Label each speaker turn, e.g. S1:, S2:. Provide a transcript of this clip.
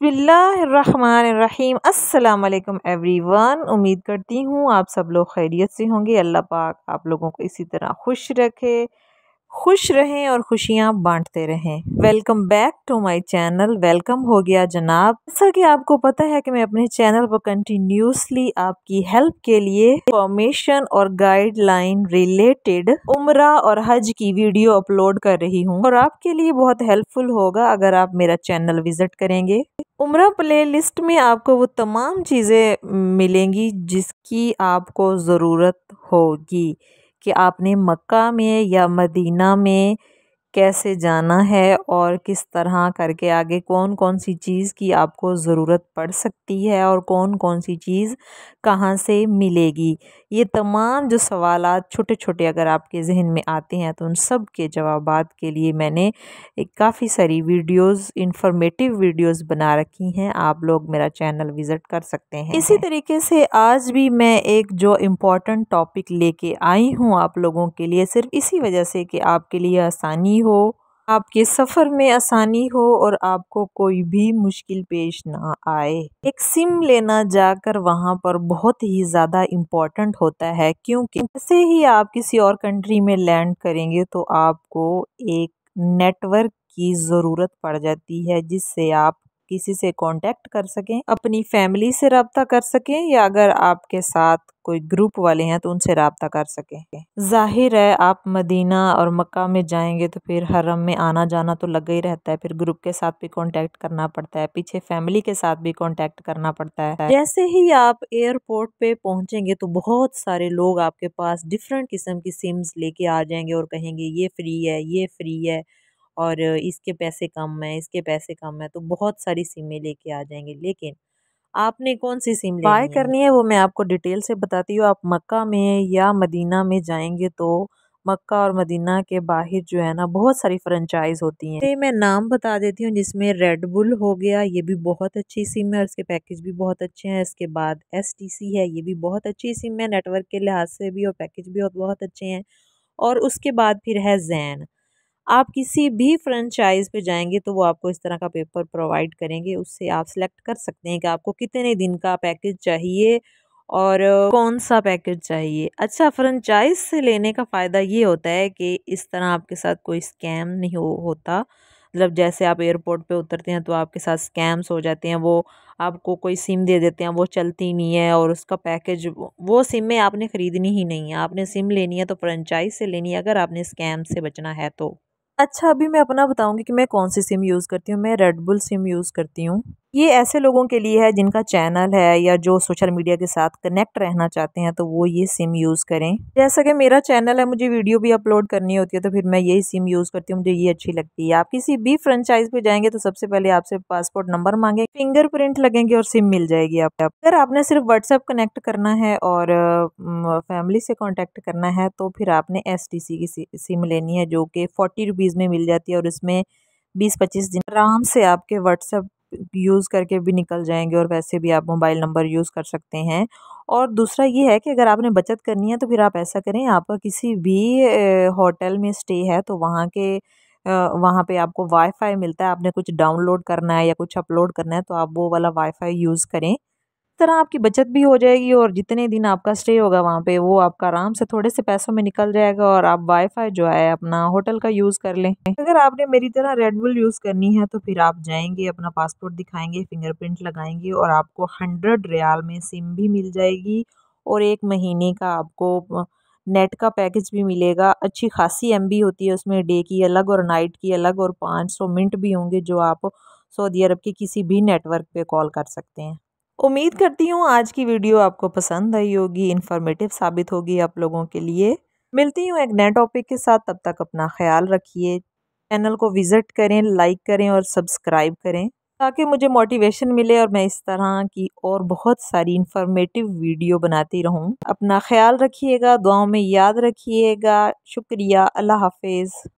S1: बिस्मिल्लाहिर्रहमानिर्रहीम अस्सलाम वालेकुम एवरीवन। उम्मीद करती हूँ आप सब लोग खैरियत से होंगे। अल्लाह पाक आप लोगों को इसी तरह खुश रखे, खुश रहें और खुशियाँ बांटते रहें। Welcome back to my channel. Welcome हो गया जनाब। जैसा कि आपको पता है कि मैं अपने चैनल पर कंटिन्यूसली आपकी हेल्प के लिए इंफॉर्मेशन और गाइडलाइन रिलेटेड उम्रा और हज की वीडियो अपलोड कर रही हूँ और आपके लिए बहुत हेल्पफुल होगा अगर आप मेरा चैनल विजिट करेंगे। उम्रा प्ले लिस्ट में आपको वो तमाम चीज़ें मिलेंगी जिसकी आपको ज़रूरत होगी कि आपने मक्का में या मदीना में कैसे जाना है और किस तरह करके आगे कौन कौन सी चीज़ की आपको ज़रूरत पड़ सकती है और कौन कौन सी चीज़ कहाँ से मिलेगी। ये तमाम जो सवालात छोटे छोटे अगर आपके जहन में आते हैं तो उन सब के जवाबात के लिए मैंने एक काफ़ी सारी वीडियोस इंफॉर्मेटिव वीडियोस बना रखी हैं। आप लोग मेरा चैनल विज़िट कर सकते हैं। इसी तरीके से आज भी मैं एक जो इम्पोर्टेंट टॉपिक लेके आई हूँ आप लोगों के लिए सिर्फ इसी वजह से कि आपके लिए आसानी हो, आपके सफ़र में आसानी हो और आपको कोई भी मुश्किल पेश ना आए। एक सिम लेना जाकर वहाँ पर बहुत ही ज़्यादा इम्पोर्टेंट होता है क्योंकि जैसे ही आप किसी और कंट्री में लैंड करेंगे तो आपको एक नेटवर्क की ज़रूरत पड़ जाती है जिससे आप किसी से कांटेक्ट कर सकें, अपनी फैमिली से रब्ता कर सकें या अगर आपके साथ कोई ग्रुप वाले हैं तो उनसे रब्ता कर सकें। जाहिर है आप मदीना और मक्का में जाएंगे तो फिर हरम में आना जाना तो लगा ही रहता है, फिर ग्रुप के साथ भी कांटेक्ट करना पड़ता है, पीछे फैमिली के साथ भी कांटेक्ट करना पड़ता है। जैसे ही आप एयरपोर्ट पे पहुंचेंगे तो बहुत सारे लोग आपके पास डिफरेंट किस्म की सिम्स लेके आ जाएंगे और कहेंगे ये फ्री है, ये फ्री है और इसके पैसे कम है, इसके पैसे कम है, तो बहुत सारी सिमें लेके आ जाएंगे। लेकिन आपने कौन सी सिम बाय करनी है वो मैं आपको डिटेल से बताती हूँ। आप मक्का में या मदीना में जाएंगे तो मक्का और मदीना के बाहर जो है ना बहुत सारी फ्रेंचाइज होती हैं। मैं नाम बता देती हूँ जिसमें रेड बुल हो गया, ये भी बहुत अच्छी सिम है और इसके पैकेज भी बहुत अच्छे हैं। इसके बाद STC है, ये भी बहुत अच्छी सिम है, नेटवर्क के लिहाज से भी और पैकेज भी बहुत अच्छे हैं। और उसके बाद फिर है जैन। आप किसी भी फ्रेंचाइज पे जाएंगे तो वो आपको इस तरह का पेपर प्रोवाइड करेंगे, उससे आप सिलेक्ट कर सकते हैं कि आपको कितने दिन का पैकेज चाहिए और कौन सा पैकेज चाहिए। अच्छा, फ्रेंचाइज से लेने का फ़ायदा ये होता है कि इस तरह आपके साथ कोई स्कैम नहीं होता। मतलब जैसे आप एयरपोर्ट पे उतरते हैं तो आपके साथ स्कैम्स हो जाते हैं, वो आपको कोई सिम दे देते हैं, वो चलती नहीं है और उसका पैकेज वो सिमें आपने ख़रीदनी ही नहीं है। आपने सिम लेनी है तो फ्रेंचाइज से लेनी है अगर आपने स्कैम से बचना है तो। अच्छा, अभी मैं अपना बताऊंगी कि मैं कौन सी सिम यूज़ करती हूँ। मैं रेड बुल सिम यूज़ करती हूँ। ये ऐसे लोगों के लिए है जिनका चैनल है या जो सोशल मीडिया के साथ कनेक्ट रहना चाहते हैं तो वो ये सिम यूज़ करें। जैसा कि मेरा चैनल है, मुझे वीडियो भी अपलोड करनी होती है तो फिर मैं यही सिम यूज़ करती हूँ, मुझे ये अच्छी लगती है। आप किसी भी फ्रेंचाइज पे जाएंगे तो सबसे पहले आपसे पासपोर्ट नंबर मांगे, फिंगरप्रिंट लगेंगे और सिम मिल जाएगी आपको। अगर आपने सिर्फ व्हाट्सएप कनेक्ट करना है और फैमिली से कॉन्टेक्ट करना है तो फिर आपने STC की सिम लेनी है जो कि 40 रुपीज़ में मिल जाती है और इसमें 20-25 दिन आराम से आपके व्हाट्सएप यूज़ करके भी निकल जाएंगे और वैसे भी आप मोबाइल नंबर यूज़ कर सकते हैं। और दूसरा ये है कि अगर आपने बचत करनी है तो फिर आप ऐसा करें, आपका किसी भी होटल में स्टे है तो वहाँ पे आपको वाईफाई मिलता है। आपने कुछ डाउनलोड करना है या कुछ अपलोड करना है तो आप वो वाला वाईफाई यूज़ करें। इस तरह आपकी बचत भी हो जाएगी और जितने दिन आपका स्टे होगा वहाँ पे वो आपका आराम से थोड़े से पैसों में निकल जाएगा और आप वाईफाई जो है अपना होटल का यूज़ कर लें। अगर आपने मेरी तरह रेड बुल यूज़ करनी है तो फिर आप जाएंगे, अपना पासपोर्ट दिखाएंगे, फिंगरप्रिंट लगाएंगे और आपको 100 रियाल में सिम भी मिल जाएगी और 1 महीने का आपको नेट का पैकेज भी मिलेगा। अच्छी खासी MB होती है उसमें, डे की अलग और नाइट की अलग, और 500 मिनट भी होंगे जो आप सऊदी अरब के किसी भी नेटवर्क पे कॉल कर सकते हैं। उम्मीद करती हूँ आज की वीडियो आपको पसंद आई होगी, इन्फॉर्मेटिव साबित होगी आप लोगों के लिए। मिलती हूँ एक नए टॉपिक के साथ, तब तक अपना ख्याल रखिए। चैनल को विज़िट करें, लाइक करें और सब्सक्राइब करें ताकि मुझे मोटिवेशन मिले और मैं इस तरह की और बहुत सारी इन्फॉर्मेटिव वीडियो बनाती रहूँ। अपना ख्याल रखिएगा, दुआओं में याद रखिएगा। शुक्रिया, अल्लाह हाफिज़।